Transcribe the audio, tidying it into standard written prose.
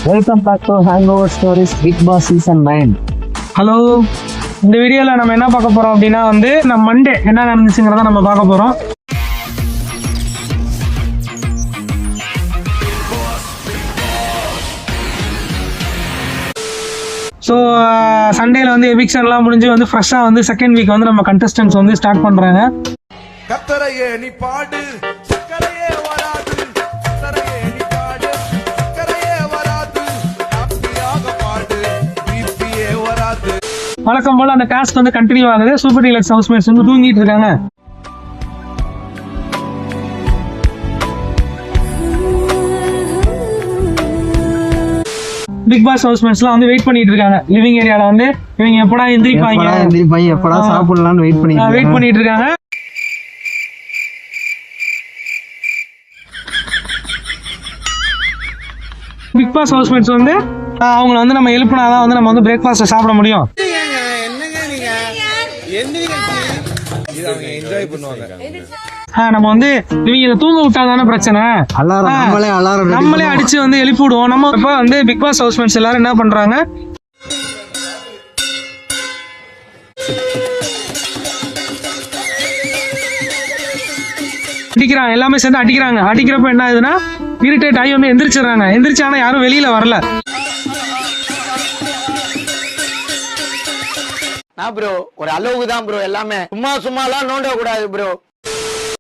Welcome back to Hangover Stories Big Boss Season 9. Hello, இந்த வீடியோவில் நம்ம என்ன பார்க்க போகிறோம் அப்படின்னா நம்ம மண்டே என்ன நடந்துச்சுங்கிறத நம்ம பார்க்க போகிறோம். ஸோ சண்டேல எவிக்ஷன்லாம் முடிஞ்சு ஃப்ரெஷ்ஷாக செகண்ட் வீக் நம்ம கண்டஸ்டன்ஸ் ஸ்டார்ட் பண்ணுறாங்க. கத்தரையே நீ பாடு சக்கரையே வராது கத்தரையே நீ பாடு சக்கரையே வராது ஹாப்பியாக பாடு பிபியே வராது. வழக்கம் போல அந்த டாஸ்க் கண்டினியூ ஆகுது. சூப்பர் டீலக்ஸ் ஹவுஸ்மேட்ஸ் தூங்கிட்டு இருக்காங்க. பிக் பாஸ் ஹவுஸ்மேட்ஸ்லாம் வெயிட் பண்ணிட்டு இருக்காங்க. லிவிங் ஏரியால இவங்க எப்படா எந்திரிப்பாங்க எப்படா சாப்பிடலாம்னு வெயிட் பண்ணிட்டு இருக்காங்க. பிக் பாஸ் ஹவுஸ்மேட்ஸ் அவங்கள நம்ம எழுப்பினாதான் நம்ம பிரேக்ஃபாஸ்ட் சாப்பிட முடியும். நம்ம இவங்க தூங்க விட்டாதானே பிரச்சனை. நம்மளே அடிச்சு எழுப்பி விடுவோம். நம்ம இப்ப பிக் பாஸ் ஹவுஸ்மேட்ஸ் எல்லாரும் என்ன பண்றாங்க, அடிக்கிறாங்க. எல்லாமே சேர்ந்து அடிக்கிறாங்க. அடிக்கிறப்ப என்ன ஆகுதுன்னா இரிட்டேட் ஆகி எந்திரிச்சிடறாங்க. எந்திரிச்சானா யாரும் வெளியில வரல. ப்ரோ ஒரு அளவுக்கு தான் ப்ரோ, எல்லாமே சும்மா எல்லாம் நோண்ட கூடாது ப்ரோ.